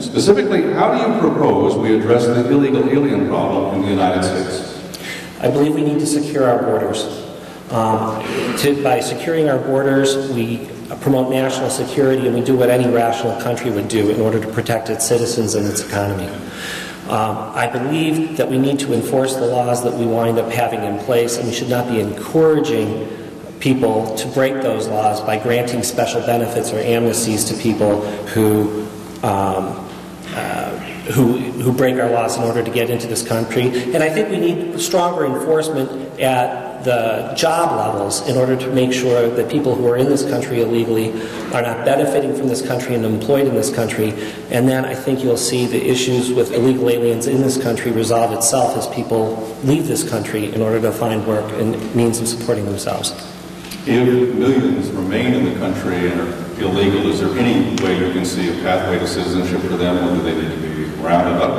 Specifically, how do you propose we address the illegal alien problem in the United States? I believe we need to secure our borders. By securing our borders, we promote national security, and we do what any rational country would do in order to protect its citizens and its economy. I believe that we need to enforce the laws that we wind up having in place, and we should not be encouraging people to break those laws by granting special benefits or amnesties to people who break our laws in order to get into this country. And I think we need stronger enforcement at the job levels in order to make sure that people who are in this country illegally are not benefiting from this country and employed in this country. And then I think you'll see the issues with illegal aliens in this country resolve itself as people leave this country in order to find work and means of supporting themselves. If millions remain in the country and are illegal, is there any way you can see a pathway to citizenship for them, or do they need to be rounded up?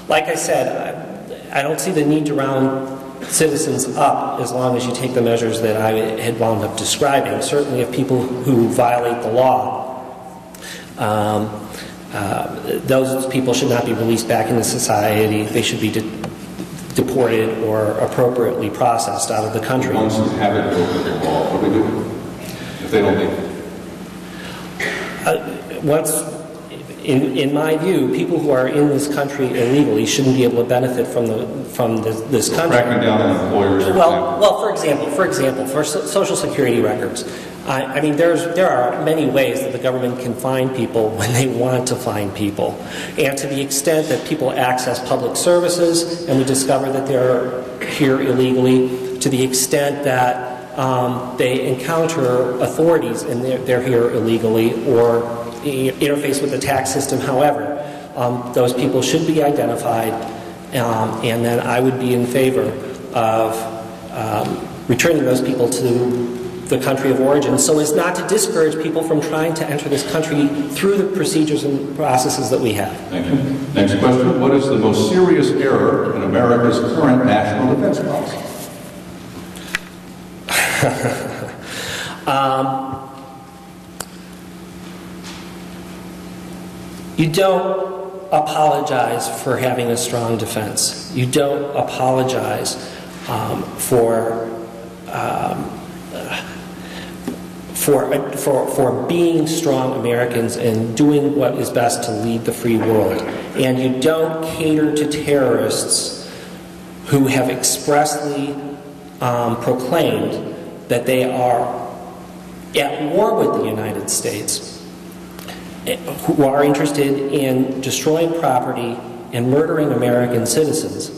Like I said, I don't see the need to round citizens up as long as you take the measures that I had wound up describing. Certainly if people who violate the law, those people should not be released back into society. They should be deported or appropriately processed out of the country. Once you have it broken the law, what do we do if they don't leave? In my view, people who are in this country illegally shouldn't be able to benefit from this country. Cracking down on employers. Well, for example, for Social Security records, I mean, there are many ways that the government can find people when they want to find people, and to the extent that people access public services and we discover that they're here illegally, to the extent that they encounter authorities and they're here illegally, or interface with the tax system, however, those people should be identified, and then I would be in favor of returning those people to the country of origin so as not to discourage people from trying to enter this country through the procedures and processes that we have. Thank you. Next question. What is the most serious error in America's current national defense policy? You don't apologize for having a strong defense. You don't apologize for being strong Americans and doing what is best to lead the free world. And you don't cater to terrorists who have expressly proclaimed that they are at war with the United States, who are interested in destroying property and murdering American citizens.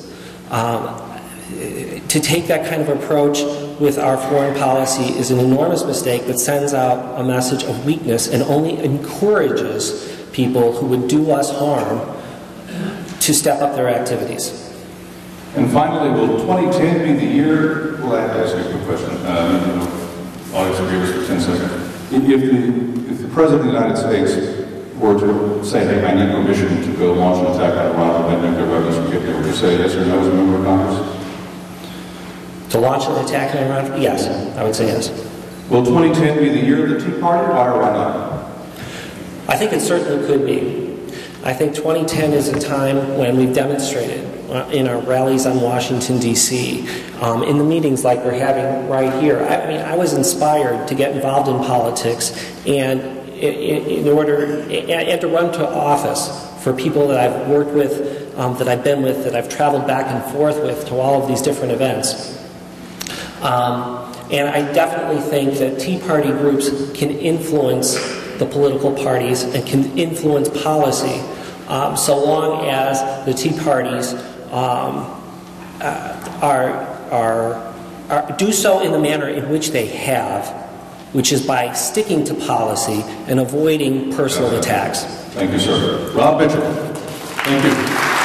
To take that kind of approach with our foreign policy is an enormous mistake that sends out a message of weakness and only encourages people who would do us harm to step up their activities. And finally, will 2010 be the year? Well, I have to ask you a quick question. Audience viewers for 10 seconds. If the President of the United States were to say, hey, I need permission to go launch an attack on Iran and make nuclear weapons, would you say yes or no as a member of Congress? To launch an attack on Iran? Yes, I would say yes. Will 2010 be the year of the Tea Party? Why or why not? I think it certainly could be. I think 2010 is a time when we've demonstrated in our rallies on Washington, D.C., in the meetings like we're having right here. I mean, I was inspired to get involved in politics and and to run to office for people that I've worked with, that I've been with, that I've traveled back and forth with to all of these different events. And I definitely think that Tea Party groups can influence the political parties and can influence policy so long as the Tea Parties do so in the manner in which they have, which is by sticking to policy and avoiding personal attacks. Thank you, sir. Rob Mitchell. Thank you.